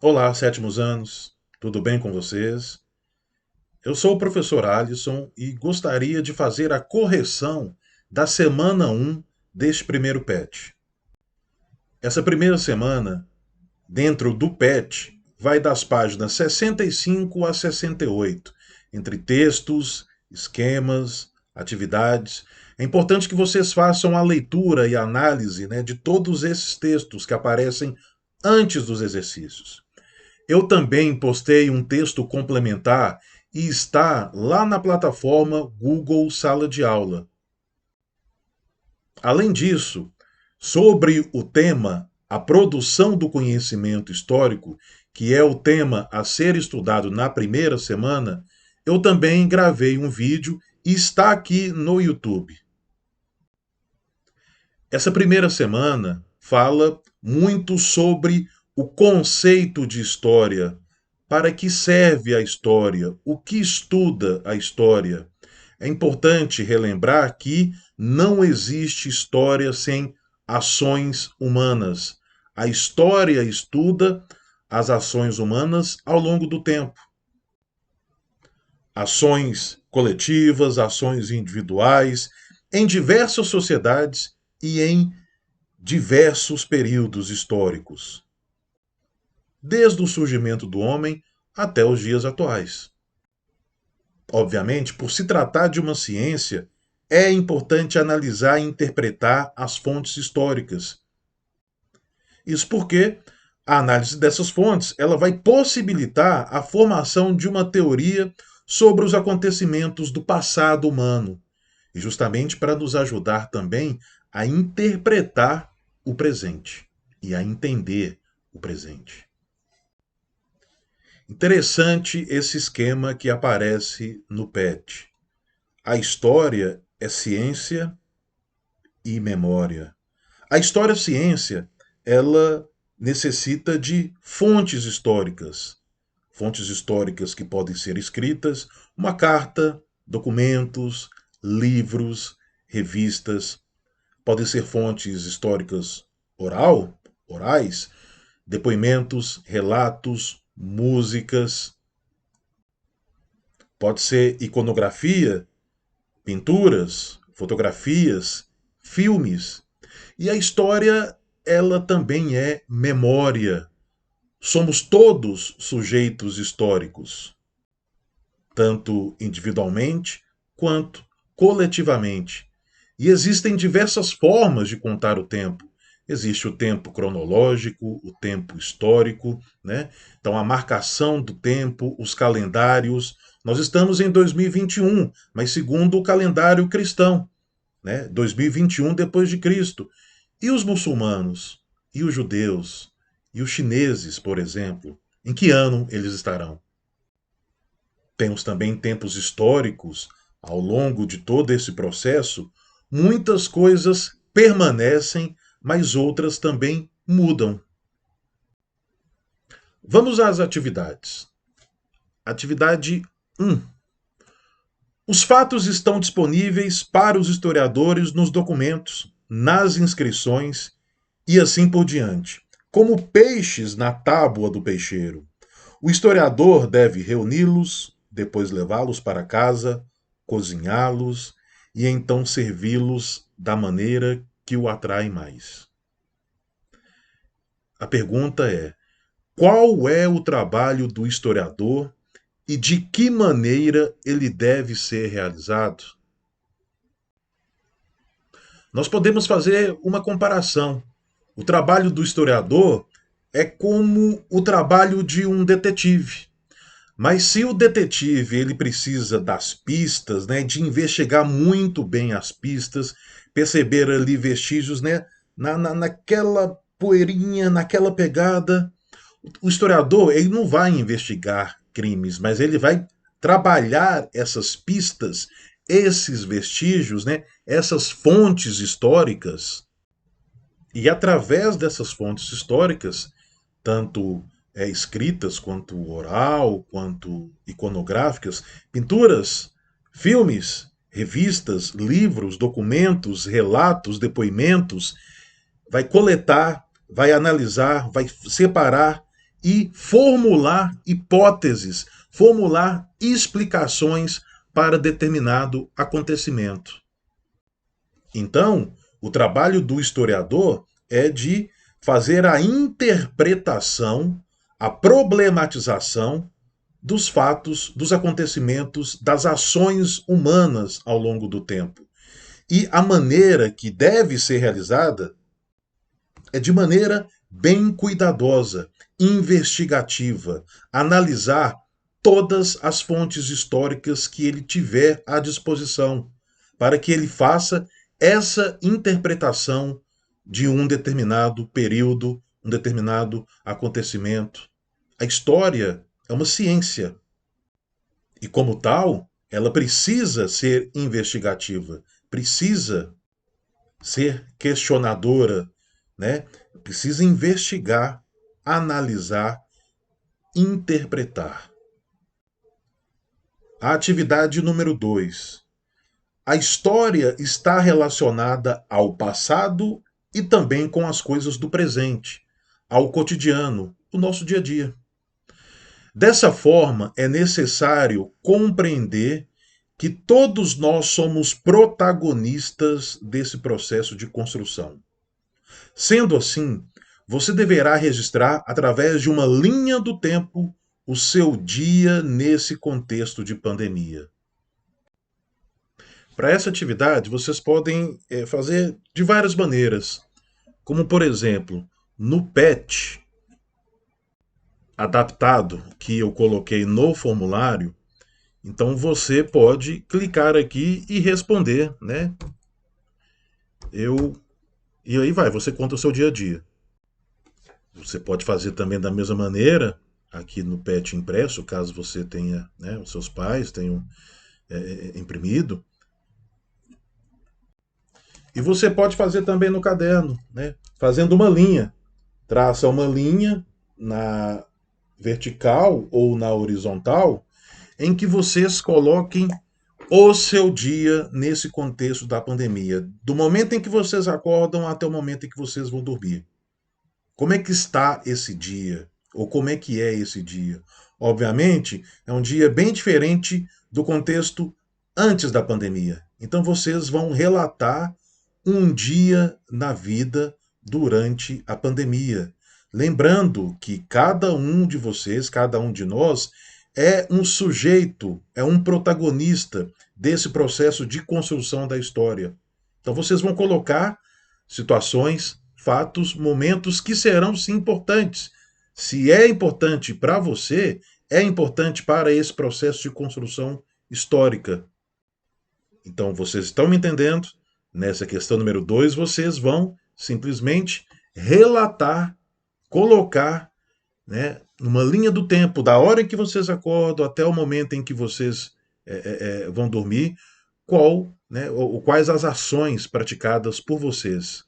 Olá, sétimos anos, tudo bem com vocês? Eu sou o professor Alisson e gostaria de fazer a correção da semana 1 deste primeiro PET. Essa primeira semana, dentro do PET, vai das páginas 65 a 68, entre textos, esquemas, atividades. É importante que vocês façam a leitura e a análise, de todos esses textos que aparecem antes dos exercícios. Eu também postei um texto complementar e está lá na plataforma Google Sala de Aula. Além disso, sobre o tema a produção do conhecimento histórico, que é o tema a ser estudado na primeira semana, eu também gravei um vídeo e está aqui no YouTube. Essa primeira semana fala muito sobre o conceito de história, para que serve a história, o que estuda a história. É importante relembrar que não existe história sem ações humanas. A história estuda as ações humanas ao longo do tempo. Ações coletivas, ações individuais, em diversas sociedades e em diversos períodos históricos, desde o surgimento do homem até os dias atuais. Obviamente, por se tratar de uma ciência, é importante analisar e interpretar as fontes históricas. Isso porque a análise dessas fontes ela vai possibilitar a formação de uma teoria sobre os acontecimentos do passado humano, e justamente para nos ajudar também a interpretar o presente e a entender o presente. Interessante esse esquema que aparece no PET. A história é ciência e memória. A história-ciência, ela necessita de fontes históricas que podem ser escritas, uma carta, documentos, livros, revistas, podem ser fontes históricas orais, depoimentos, relatos, músicas, pode ser iconografia, pinturas, fotografias, filmes. E a história, ela também é memória. Somos todos sujeitos históricos, tanto individualmente quanto coletivamente. E existem diversas formas de contar o tempo. Existe o tempo cronológico, o tempo histórico, né? Então, a marcação do tempo, os calendários. Nós estamos em 2021, mas segundo o calendário cristão, né? 2021 depois de Cristo. E os muçulmanos? E os judeus? E os chineses, por exemplo? Em que ano eles estarão? Temos também tempos históricos, ao longo de todo esse processo, muitas coisas permanecem, mas outras também mudam. Vamos às atividades. Atividade 1. Os fatos estão disponíveis para os historiadores nos documentos, nas inscrições e assim por diante, como peixes na tábua do peixeiro. O historiador deve reuni-los, depois levá-los para casa, cozinhá-los e então servi-los da maneira que o atrai mais. A pergunta é: qual é o trabalho do historiador e de que maneira ele deve ser realizado? Nós podemos fazer uma comparação. O trabalho do historiador é como o trabalho de um detetive. Mas se o detetive ele precisa das pistas, né, de investigar muito bem as pistas, perceber ali vestígios, né, naquela poeirinha, naquela pegada, o historiador ele não vai investigar crimes, mas ele vai trabalhar essas pistas, esses vestígios, né, essas fontes históricas, e através dessas fontes históricas, tanto escritas, quanto oral, quanto iconográficas, pinturas, filmes, revistas, livros, documentos, relatos, depoimentos, vai coletar, vai analisar, vai separar e formular hipóteses, formular explicações para determinado acontecimento. Então, o trabalho do historiador é de fazer a interpretação, a problematização dos fatos, dos acontecimentos, das ações humanas ao longo do tempo. E a maneira que deve ser realizada é de maneira bem cuidadosa, investigativa, analisar todas as fontes históricas que ele tiver à disposição, para que ele faça essa interpretação de um determinado período, um determinado acontecimento. A história é uma ciência e, como tal, ela precisa ser investigativa, precisa ser questionadora, né? Precisa investigar, analisar, interpretar. A atividade número 2. A história está relacionada ao passado e também com as coisas do presente, ao cotidiano, o nosso dia a dia. Dessa forma, é necessário compreender que todos nós somos protagonistas desse processo de construção. Sendo assim, você deverá registrar, através de uma linha do tempo, o seu dia nesse contexto de pandemia. Para essa atividade, vocês podem fazer de várias maneiras, como, por exemplo, no PET adaptado que eu coloquei no formulário. Então você pode clicar aqui e responder, né? E aí vai, você conta o seu dia a dia. Você pode fazer também da mesma maneira aqui no PET impresso, caso você tenha, né, os seus pais tenham imprimido. E você pode fazer também no caderno, né? Fazendo uma linha. Traça uma linha na vertical ou na horizontal em que vocês coloquem o seu dia nesse contexto da pandemia, do momento em que vocês acordam até o momento em que vocês vão dormir. Como é que está esse dia? Ou como é que é esse dia? Obviamente, é um dia bem diferente do contexto antes da pandemia. Então vocês vão relatar um dia na vida durante a pandemia. Lembrando que cada um de vocês, cada um de nós, é um sujeito, é um protagonista desse processo de construção da história. Então vocês vão colocar situações, fatos, momentos que serão sim importantes. Se é importante para você, é importante para esse processo de construção histórica. Então vocês estão me entendendo? Nessa questão número 2, vocês vão simplesmente relatar, colocar, né, numa linha do tempo, da hora em que vocês acordam até o momento em que vocês vão dormir, quais as ações praticadas por vocês.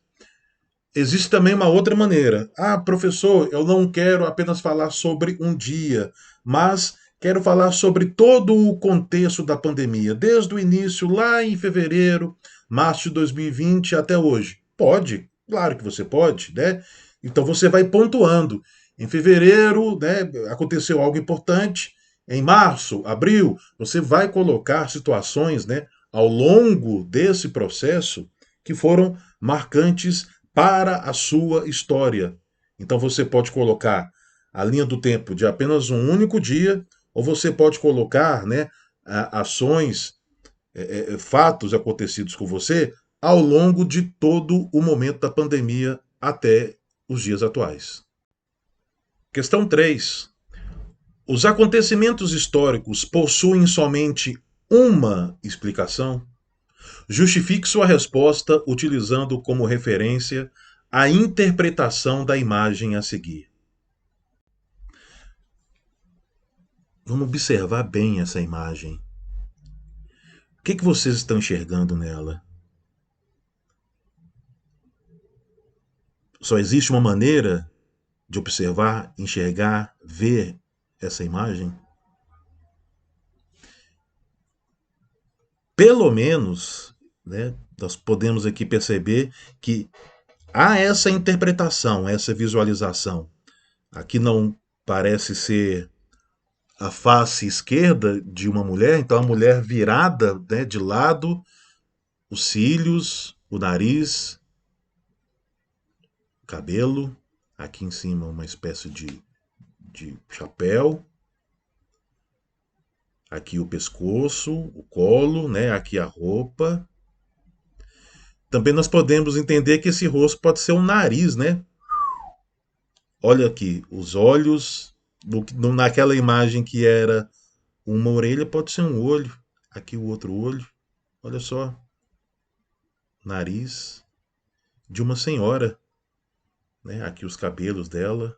Existe também uma outra maneira. Ah, professor, eu não quero apenas falar sobre um dia, mas quero falar sobre todo o contexto da pandemia, desde o início, lá em fevereiro, março de 2020 até hoje. Pode, claro que você pode, né? Então você vai pontuando. Em fevereiro, né, aconteceu algo importante. Em março, abril, você vai colocar situações, né, ao longo desse processo que foram marcantes para a sua história. Então você pode colocar a linha do tempo de apenas um único dia, ou você pode colocar, né, ações, fatos acontecidos com você ao longo de todo o momento da pandemia até os dias atuais. Questão 3. Os acontecimentos históricos possuem somente uma explicação? Justifique sua resposta utilizando como referência a interpretação da imagem a seguir. Vamos observar bem essa imagem. O que vocês estão enxergando nela? Só existe uma maneira de observar, enxergar, ver essa imagem? Pelo menos, né, nós podemos aqui perceber que há essa interpretação, essa visualização. Aqui não parece ser a face esquerda de uma mulher, então a mulher virada, né, de lado, os cílios, o nariz, o cabelo, aqui em cima uma espécie de chapéu, aqui o pescoço, o colo, né, aqui a roupa. Também nós podemos entender que esse rosto pode ser um nariz, né? Olha aqui, os olhos, naquela imagem que era uma orelha, pode ser um olho. Aqui o outro olho, olha só, nariz de uma senhora, né? Aqui os cabelos dela.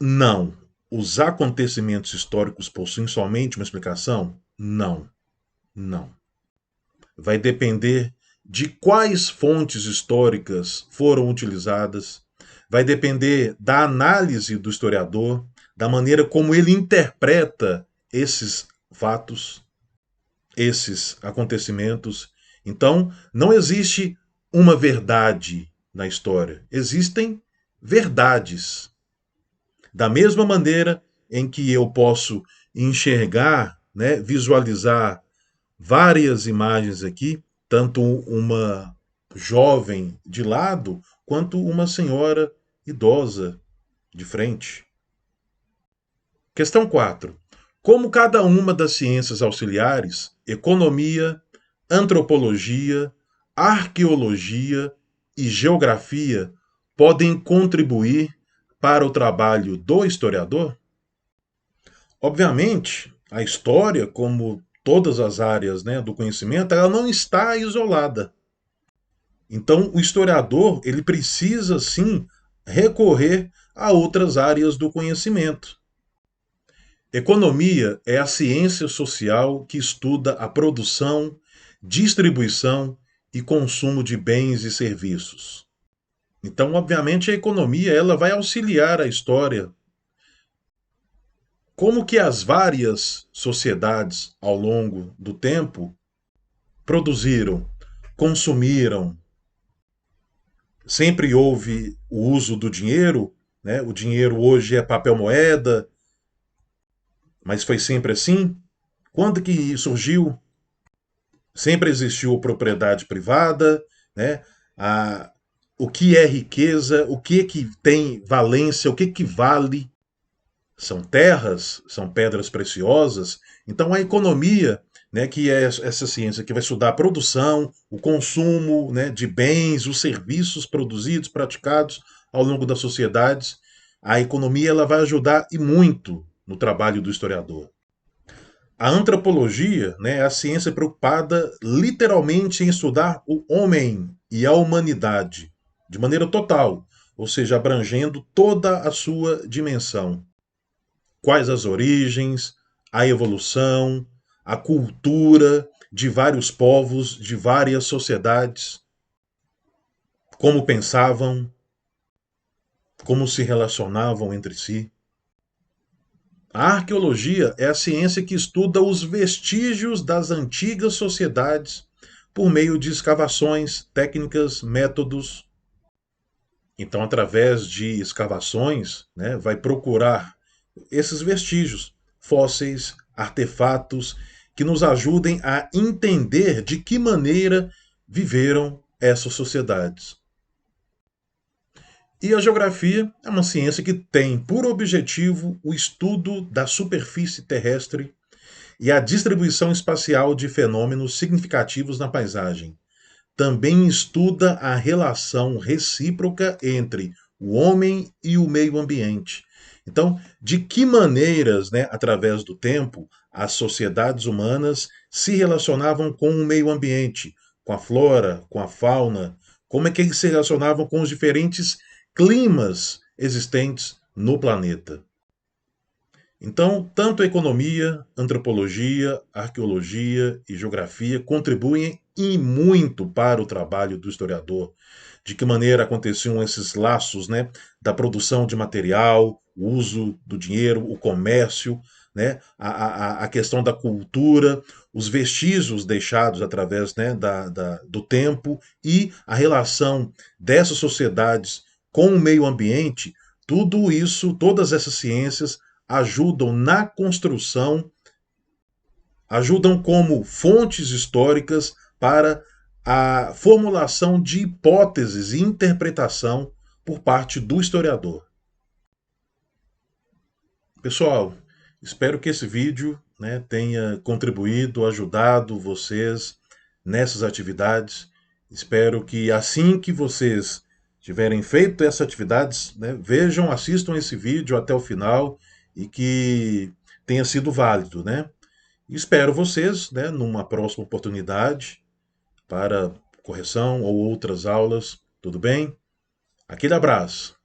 Não. Os acontecimentos históricos possuem somente uma explicação? Não, não. Vai depender de quais fontes históricas foram utilizadas, vai depender da análise do historiador, da maneira como ele interpreta esses fatos, esses acontecimentos. Então, não existe uma verdade na história, existem verdades. Da mesma maneira em que eu posso enxergar, né, visualizar várias imagens aqui, tanto uma jovem de lado, quanto uma senhora idosa de frente. Questão 4. Como cada uma das ciências auxiliares, economia, antropologia, arqueologia e geografia, podem contribuir para o trabalho do historiador? Obviamente, a história, como todas as áreas, né, do conhecimento, ela não está isolada. Então, o historiador ele precisa sim recorrer a outras áreas do conhecimento. Economia é a ciência social que estuda a produção, distribuição e consumo de bens e serviços. Então, obviamente, a economia ela vai auxiliar a história. Como que as várias sociedades ao longo do tempo produziram, consumiram, sempre houve o uso do dinheiro, né? O dinheiro hoje é papel moeda, mas foi sempre assim? Quando que surgiu? Sempre existiu propriedade privada, né? A, o que é riqueza, o que tem valência, o que vale? São terras, são pedras preciosas. Então a economia, né, que é essa ciência que vai estudar a produção, o consumo, né, de bens, os serviços produzidos, praticados ao longo das sociedades, a economia ela vai ajudar e muito no trabalho do historiador. A antropologia, né, é a ciência preocupada literalmente em estudar o homem e a humanidade de maneira total, ou seja, abrangendo toda a sua dimensão. Quais as origens, a evolução, a cultura de vários povos, de várias sociedades, como pensavam, como se relacionavam entre si. A arqueologia é a ciência que estuda os vestígios das antigas sociedades por meio de escavações, técnicas, métodos. Então, através de escavações, né, vai procurar esses vestígios, fósseis, artefatos, que nos ajudem a entender de que maneira viveram essas sociedades. E a geografia é uma ciência que tem por objetivo o estudo da superfície terrestre e a distribuição espacial de fenômenos significativos na paisagem. Também estuda a relação recíproca entre o homem e o meio ambiente. Então, de que maneiras, né, através do tempo, as sociedades humanas se relacionavam com o meio ambiente, com a flora, com a fauna, como é que eles se relacionavam com os diferentes climas existentes no planeta. Então, tanto a economia, antropologia, arqueologia e geografia contribuem e muito para o trabalho do historiador. De que maneira aconteciam esses laços, né, da produção de material, o uso do dinheiro, o comércio, né, a questão da cultura, os vestígios deixados através, né, do tempo e a relação dessas sociedades com o meio ambiente, tudo isso, todas essas ciências ajudam na construção, ajudam como fontes históricas para a formulação de hipóteses e interpretação por parte do historiador. Pessoal, espero que esse vídeo, né, tenha contribuído, ajudado vocês nessas atividades. Espero que assim que vocês tiverem feito essas atividades, né, vejam, assistam esse vídeo até o final e que tenha sido válido, né? Espero vocês, né, numa próxima oportunidade para correção ou outras aulas. Tudo bem? Aquele abraço.